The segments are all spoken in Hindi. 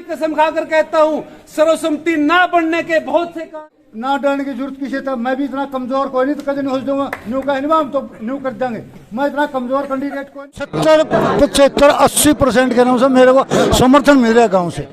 कसम खाकर कहता हूं, सर्वसम्मति ना बनने के बहुत से कारण। ना डरने की जरूरत किसी था। मैं भी इतना कमजोर कोई नहीं, तो कभी नहीं हो दूंगा। न्यू का हम तो न्यू कर देंगे। मैं इतना कमजोर कैंडिडेट को 70-75-80% के नाम से मेरे को समर्थन मिल रहा है गाँव से।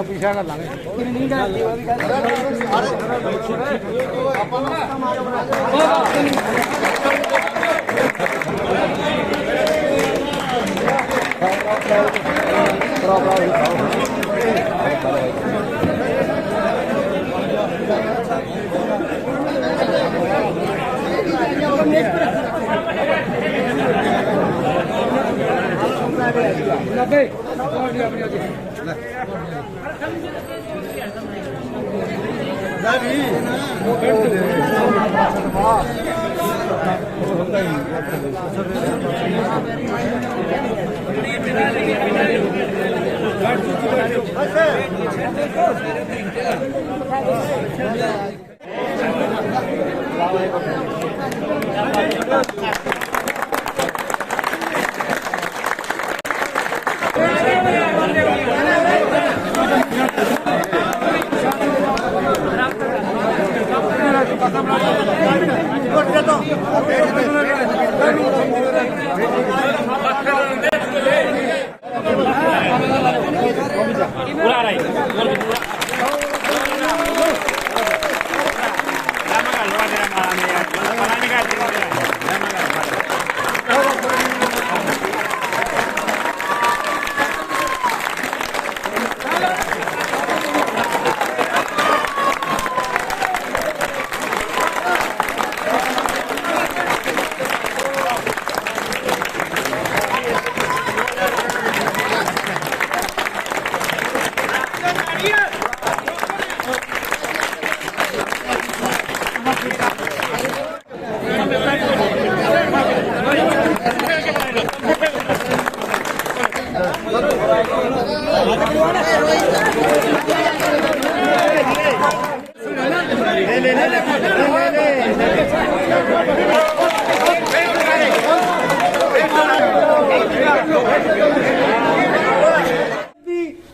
पीछा कर लागे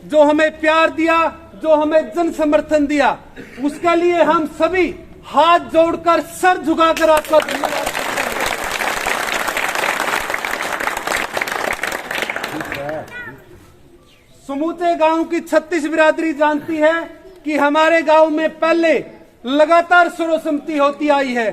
जो हमें प्यार दिया, जो हमें जन समर्थन दिया, उसके लिए हम सभी हाथ जोड़कर सर झुकाकर आपका धन्यवाद। समूचे गांव की 36 बिरादरी जानती है कि हमारे गांव में पहले लगातार सर्वसम्मति होती आई है।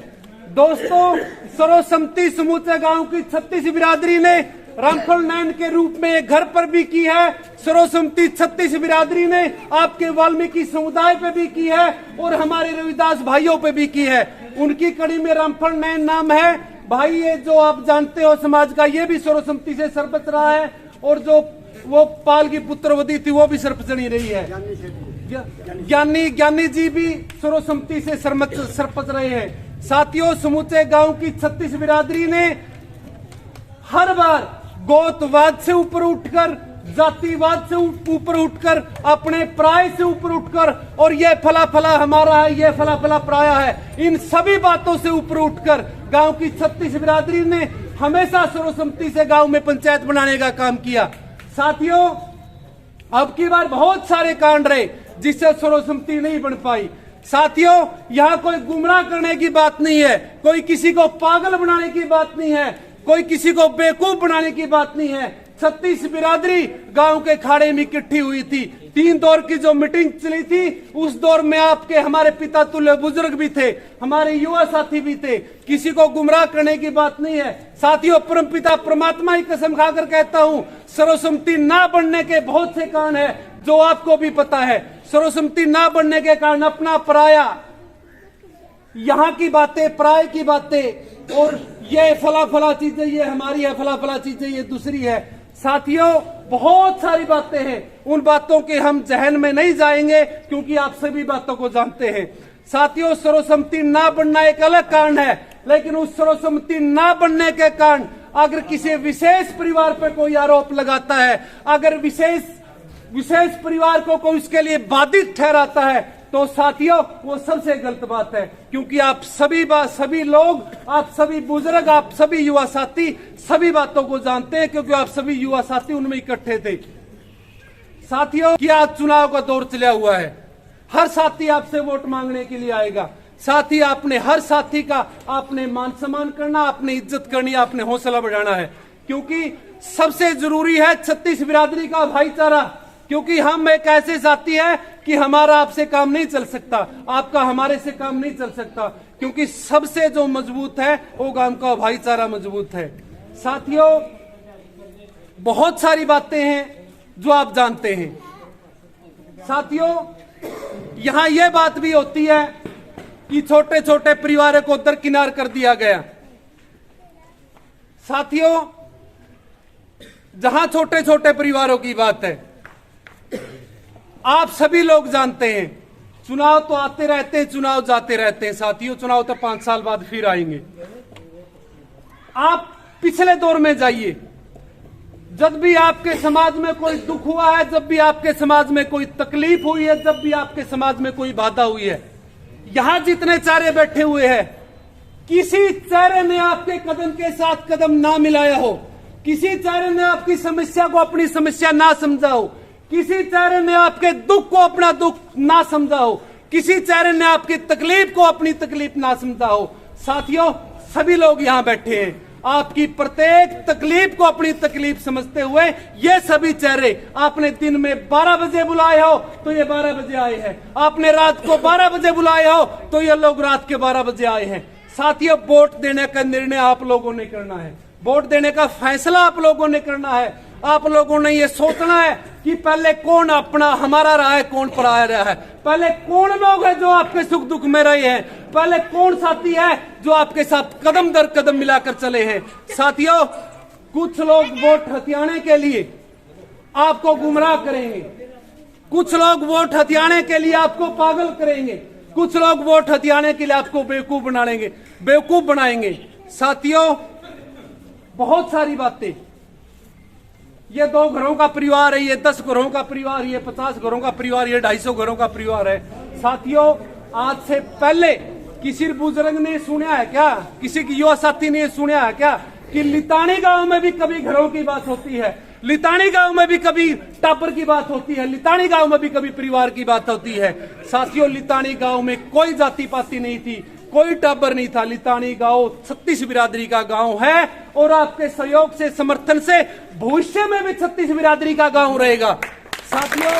दोस्तों, सर्वसम्मति समूचे गांव की 36 बिरादरी ने रामफल नैन के रूप में एक घर पर भी की है। सर्वसम्मति 36 बिरादरी ने आपके वाल्मीकि समुदाय पे भी की है और हमारे रविदास भाइयों पे भी की है। उनकी कड़ी में रामफल नैन नाम है। भाई, ये जो आप जानते हो समाज का, ये भी सर्वसम्मति से सरपंच रहा है और जो वो पाल की पुत्रवती थी वो भी सरपंचनी रही है। ज्ञानी जी भी सर्वसम्मति से सरपंच रहे हैं। साथियों, समूचे गांव की 36 बिरादरी ने हर बार गोतवाद से ऊपर उठकर, जातिवाद से ऊपर उठकर, अपने प्राय से ऊपर उठकर, और ये फला फला हमारा है, ये फला फला प्राय है, इन सभी बातों से ऊपर उठकर गांव की 36 बिरादरी ने हमेशा सर्वसम्मति से गांव में पंचायत बनाने का काम किया। साथियों, अब की बार बहुत सारे कांड रहे जिससे सर्वसम्मति नहीं बन पाई। साथियों, यहाँ कोई गुमराह करने की बात नहीं है, कोई किसी को पागल बनाने की बात नहीं है, कोई किसी को बेवकूफ बनाने की बात नहीं है। 36 बिरादरी गांव के खाड़े में इकट्ठी हुई थी। 3 दौर की जो मीटिंग चली थी, उस दौर में आपके हमारे पिता तुल्य बुजुर्ग भी थे, हमारे युवा साथी भी थे। किसी को गुमराह करने की बात नहीं है। साथियों, परमपिता परमात्मा की कसम खाकर कहता हूं, सर्वसम्मति ना बनने के बहुत से कारण है, जो आपको भी पता है। सर्वसम्मति ना बनने के कारण अपना पराया, यहाँ की बातें, पराये की बातें, और ये फला फला चीजें ये हमारी है, फला फला चीजें ये दूसरी है। साथियों, बहुत सारी बातें हैं, उन बातों के हम जहन में नहीं जाएंगे, क्योंकि आप सभी बातों को जानते हैं। साथियों, सर्वसम्मति ना बनना एक अलग कारण है, लेकिन उस सर्वसम्मति ना बनने के कारण अगर किसी विशेष परिवार पर कोई आरोप लगाता है, अगर विशेष परिवार को कोई उसके लिए बाधित ठहराता है, तो साथियों वो सबसे गलत बात है। क्योंकि आप सभी लोग, आप सभी बुजुर्ग, आप सभी युवा साथी सभी बातों को जानते हैं, क्योंकि आप सभी युवा साथी उनमें इकट्ठे थे। साथियों, कि आज चुनाव का दौर चला हुआ है, हर साथी आपसे वोट मांगने के लिए आएगा। साथी, आपने हर साथी का आपने मान सम्मान करना, आपने इज्जत करनी, आपने हौसला बढ़ाना है, क्योंकि सबसे जरूरी है 36 बिरादरी का भाईचारा। क्योंकि हम एक ऐसे साथी है कि हमारा आपसे काम नहीं चल सकता, आपका हमारे से काम नहीं चल सकता, क्योंकि सबसे जो मजबूत है वो गांव का भाईचारा मजबूत है। साथियों, बहुत सारी बातें हैं जो आप जानते हैं। साथियों, यहां यह बात भी होती है कि छोटे छोटे परिवारों को दरकिनार कर दिया गया। साथियों, जहां छोटे छोटे परिवारों की बात है, आप सभी लोग जानते हैं, चुनाव तो आते रहते हैं, चुनाव जाते रहते हैं। साथियों, चुनाव तो 5 साल बाद फिर आएंगे। आप पिछले दौर में जाइए, जब भी आपके समाज में कोई दुख हुआ है, जब भी आपके समाज में कोई तकलीफ हुई है, जब भी आपके समाज में कोई बाधा हुई है, यहां जितने चेहरे बैठे हुए हैं, किसी चेहरे ने आपके कदम के साथ कदम ना मिलाया हो, किसी चेहरे ने आपकी समस्या को अपनी समस्या ना समझा हो, किसी चेहरे ने आपके दुख को अपना दुख ना समझा हो, किसी चेहरे ने आपकी तकलीफ को अपनी तकलीफ ना समझा हो। साथियों, सभी लोग यहां बैठे हैं, आपकी प्रत्येक तकलीफ को अपनी तकलीफ समझते हुए ये सभी चेहरे, आपने दिन में 12 बजे बुलाए हो तो ये 12 बजे आए हैं, आपने रात को 12 बजे बुलाए हो तो ये लोग रात के 12 बजे आए हैं। साथियों, वोट देने का निर्णय आप लोगों ने करना है, वोट देने का फैसला आप लोगों ने करना है। आप लोगों ने ये सोचना है कि पहले कौन अपना हमारा रहा है, कौन पराया रहा है, पहले कौन लोग हैं जो आपके सुख दुख में रहे हैं, पहले कौन साथी है जो आपके साथ कदम दर कदम मिलाकर चले हैं। साथियों, कुछ लोग वोट हथियाने के लिए आपको गुमराह करेंगे, कुछ लोग वोट हथियाने के लिए आपको पागल करेंगे, कुछ लोग वोट हथियाने के लिए आपको बेवकूफ बनाएंगे। साथियों, बहुत सारी बातें, ये 2 घरों का परिवार है, ये 10 घरों का परिवार, ये 50 घरों का परिवार, ये 250 घरों का परिवार है। साथियों, आज से पहले किसी बुजुर्ग ने सुना है क्या, किसी की युवा साथी ने सुना है क्या कि लितानी गांव में भी कभी घरों की बात होती है, लितानी गांव में भी कभी टापर की बात होती है, लितानी गांव में भी कभी परिवार की बात होती है। साथियों, लितानी गांव में कोई जाति पाति नहीं थी, कोई टाबर नहीं था। लितानी गांव 36 बिरादरी का गांव है, और आपके सहयोग से, समर्थन से भविष्य में भी 36 बिरादरी का गांव रहेगा। साथियों,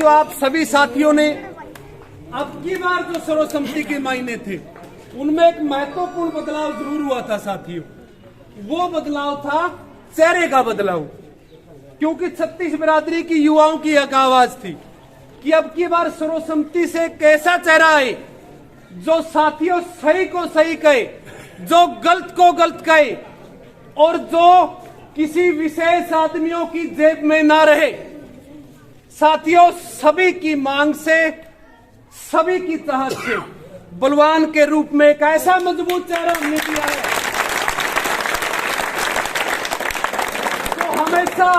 आप सभी साथियों ने अब की बार जो सर्वसम्मति के मायने थे, उनमें एक महत्वपूर्ण बदलाव जरूर हुआ था। साथियों, वो बदलाव था चेहरे का बदलाव, क्योंकि 36 बिरादरी की युवाओं की एक आवाज थी कि अब की बार सर्वसम्मति से एक ऐसा चेहरा आए जो साथियों सही को सही कहे, जो गलत को गलत कहे, और जो किसी विशेष आदमियों की जेब में ना रहे। साथियों, सभी की मांग से, सभी की चाहत से बलवान के रूप में एक ऐसा मजबूत चेहरा हमने दिया है जो हमेशा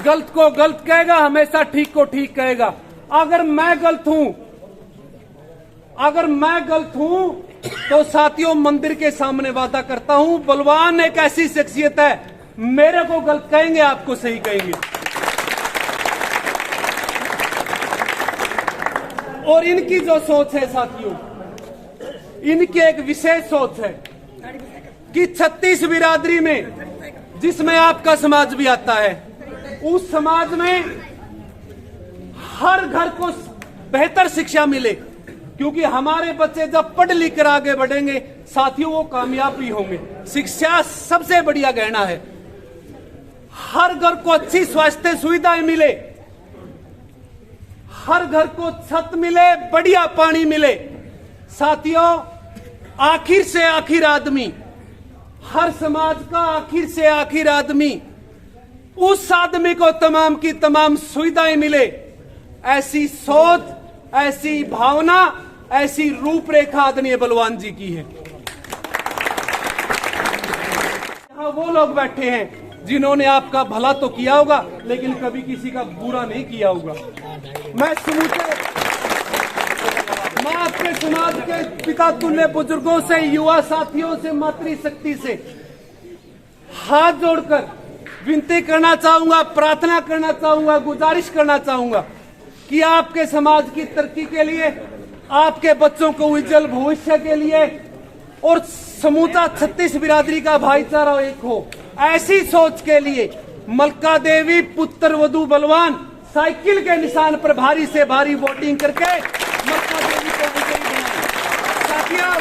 गलत को गलत कहेगा, हमेशा ठीक को ठीक कहेगा। अगर मैं गलत हूं तो साथियों, मंदिर के सामने वादा करता हूं, बलवान एक ऐसी शख्सियत है, मेरे को गलत कहेंगे, आपको सही कहेंगे। और इनकी जो सोच है साथियों, इनकी एक विशेष सोच है कि 36 बिरादरी में, जिसमें आपका समाज भी आता है, उस समाज में हर घर को बेहतर शिक्षा मिले, क्योंकि हमारे बच्चे जब पढ़ लिख कर आगे बढ़ेंगे साथियों वो कामयाब भी होंगे। शिक्षा सबसे बढ़िया गहना है। हर घर को अच्छी स्वास्थ्य सुविधाएं मिले, हर घर को छत मिले, बढ़िया पानी मिले। साथियों, आखिर से आखिर आदमी, हर समाज का आखिर से आखिर आदमी, उस आदमी को तमाम की तमाम सुविधाएं मिले, ऐसी सोच, ऐसी भावना, ऐसी रूपरेखा आदरणीय बलवान जी की है। यहां वो लोग बैठे हैं जिन्होंने आपका भला तो किया होगा लेकिन कभी किसी का बुरा नहीं किया होगा। मैं आपके समाज के पिता तुल्य बुजुर्गों से, युवा साथियों से, मातृशक्ति से हाथ जोड़कर विनती करना चाहूंगा, प्रार्थना करना चाहूंगा, गुजारिश करना चाहूंगा कि आपके समाज की तरक्की के लिए, आपके बच्चों को उज्जवल भविष्य के लिए और समूचा 36 बिरादरी का भाईचारा एक हो, ऐसी सोच के लिए मलका देवी पुत्र वधु बलवान साइकिल के निशान पर भारी से भारी वोटिंग करके मलका देवी को विजयी बनाएं। साथियों,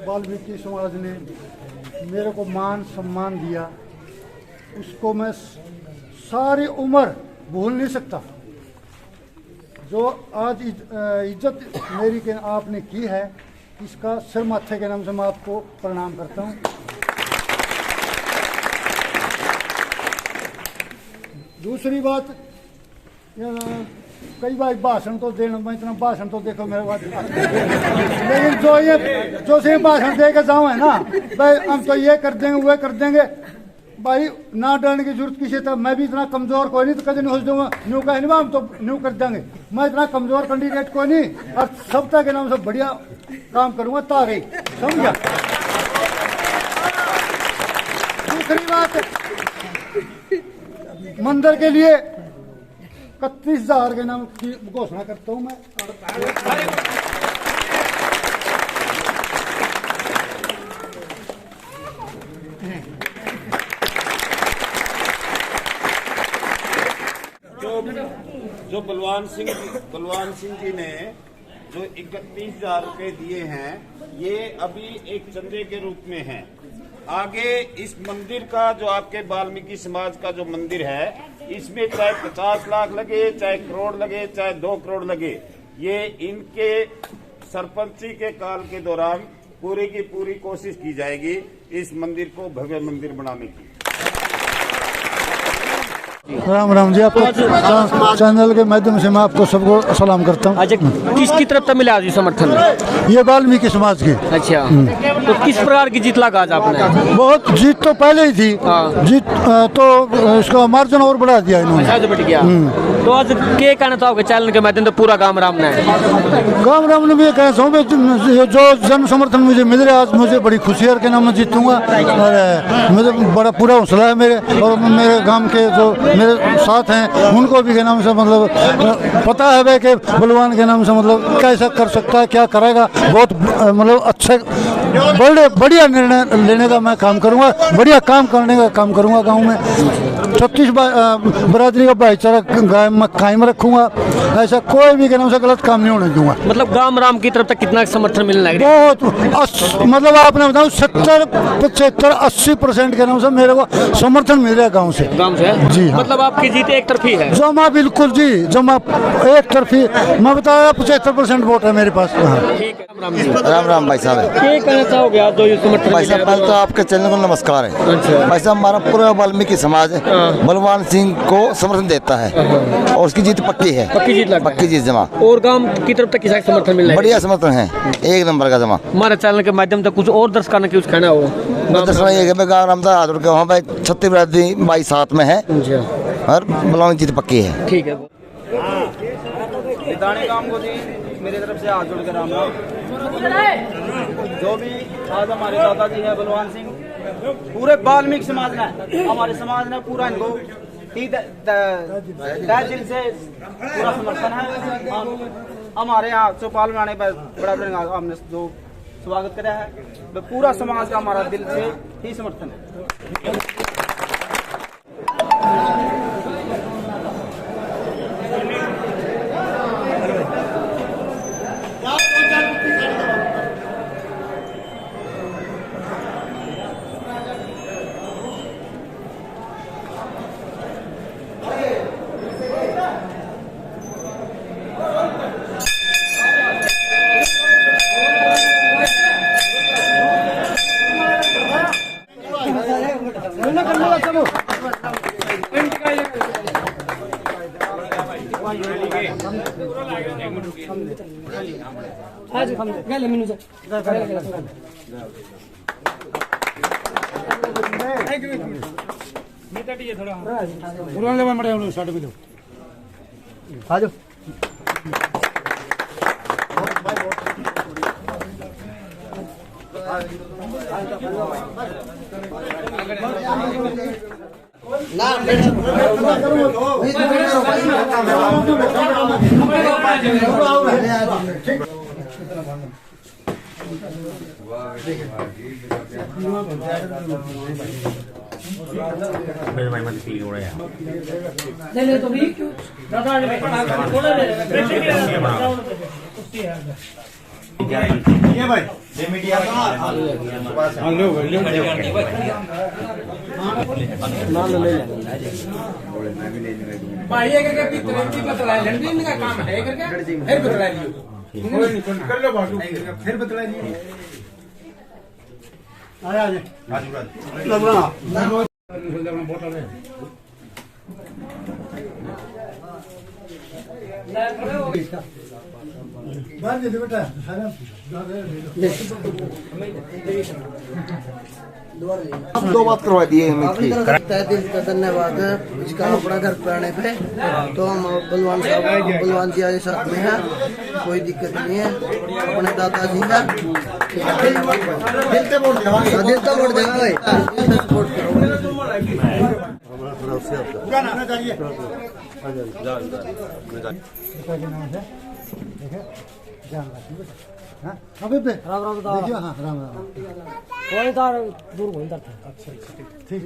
वाल्मीकि समाज ने मेरे को मान सम्मान दिया, उसको मैं सारी उम्र भूल नहीं सकता। जो आज इज्जत मेरी के आपने की है, इसका सिर माथे के नाम से मैं आपको प्रणाम करता हूँ। दूसरी बात, कई बार भाषण तो देना, मैं इतना भाषण तो देखो मेरे बात लेकिन जो से भाषण दे के जाऊँ है ना भाई, हम तो ये कर देंगे वो कर देंगे भाई, ना डरने की जरूरत किसी था। मैं भी इतना कमजोर कोई नहीं तो कभी नहीं हो दूंगा, न्यू कहे नहीं हम तो न्यू कर देंगे। मैं इतना कमजोर कैंडिडेट कोई नहीं और सत्ता के नाम से बढ़िया काम करूंगा तारे, समझा। दूसरी बात, मंदिर के लिए 31,000 के नाम की घोषणा करता हूं मैं। जो बलवान सिंह जी ने जो 31,000 रुपए दिए हैं, ये अभी एक चंदे के रूप में हैं। आगे इस मंदिर का, जो आपके वाल्मीकि समाज का जो मंदिर है, इसमें चाहे 50 लाख लगे, चाहे करोड़ लगे, चाहे 2 करोड़ लगे, ये इनके सरपंची के काल के दौरान पूरी की पूरी कोशिश की जाएगी इस मंदिर को भव्य मंदिर बनाने की। राम राम जी, आपको चैनल के माध्यम से मैं आपको सबको सलाम करता हूँ। अच्छा, किसकी तरफ से मिला आज समर्थन? ये वाल्मीकि समाज की। अच्छा, तो किस प्रकार की जीत लगा आज आपने? बहुत जीत तो पहले ही थी, जीत तो इसका मार्जिन और बढ़ा दिया इन्होंने। अच्छा, बढ़ गया। तो आज क्या कहना चाहोगे चैनल के माध्यम से पूरा गांव राम ने? गांव राम ने भी कहना चाहूँ, जो जन समर्थन मुझे मिल रहा है आज, मुझे बड़ी खुशी है के नाम में जीतूंगा और मुझे बड़ा पूरा हौसला है मेरे, और मेरे गाँव के जो मेरे साथ हैं उनको भी के नाम से मतलब पता है भाई कि बलवान के नाम से मतलब कैसा कर सकता है, क्या करेगा। बहुत मतलब अच्छे बढ़िया निर्णय लेने का मैं काम करूंगा, बढ़िया काम करने का काम करूंगा। गांव में 36 बिरादरी का भाईचारा कायम रखूंगा, ऐसा कोई भी के नाम से गलत काम नहीं होने दूंगा। मतलब गांव राम की तरफ तक कितना समर्थन मिलने लग? बहुत मतलब आपने बताऊं 70, 75, 80% के नाम से मेरे को समर्थन मिल रहा है गाँव से। जी हाँ, मतलब आपकी जीत एक तरफी है? जमा बिल्कुल जी, जमा एक तरफी। मैं बता रहा 75% वोट है मेरे पास। ठीक है, राम जी। राम राम भाई साहब। क्या कहना चाहोगे आज जो ये समर्थन? भाई साहब, पहले तो आपके चैनल को नमस्कार है। अच्छा। भाई साहब, हमारा पूरा वाल्मीकि समाज बलवान सिंह को समर्थन देता है और उसकी जीत पक्की है। पक्की जीत लगता है? पक्की जीत जमा। और गांव की तरफ तक किसा समर्थन मिल रहा है? बढ़िया समर्थन है, एक नंबर का जमा। हमारे चैनल के माध्यम से कुछ और दर्शकों ने कुछ कहना हो? दर्शक ये गाँव रामदा हाथ उड़ के वहाँ भाई 36 बिरादरी भाई साथ में है और बलवान जीत पक्की है। ठीक है। दाने काम को जी मेरी तरफ से हाथ जोड़ के राम राम। जो भी आज हमारे दादाजी है बलवान सिंह, पूरे वाल्मीकि समाज ने, हमारे समाज ने पूरा इनको तहे दिल से पूरा समर्थन है। हमारे यहाँ चौपाल में आने पर बड़ा हमने जो स्वागत करा है, तो पूरा समाज का हमारा दिल से ही समर्थन है। दो बात करवा दिए हमें। तहे दिल का धन्यवाद है इसका अपना घर पे आने पे। तो हम बलवान साहब बलवान जी के साथ में है, कोई दिक्कत नहीं है। अपने दादाजी का दिल से वोट देगा भाई, सपोर्ट करो। अभी पे राम राम देखियो। हाँ राम राम कोई तार दूर कोई तार। ठीक।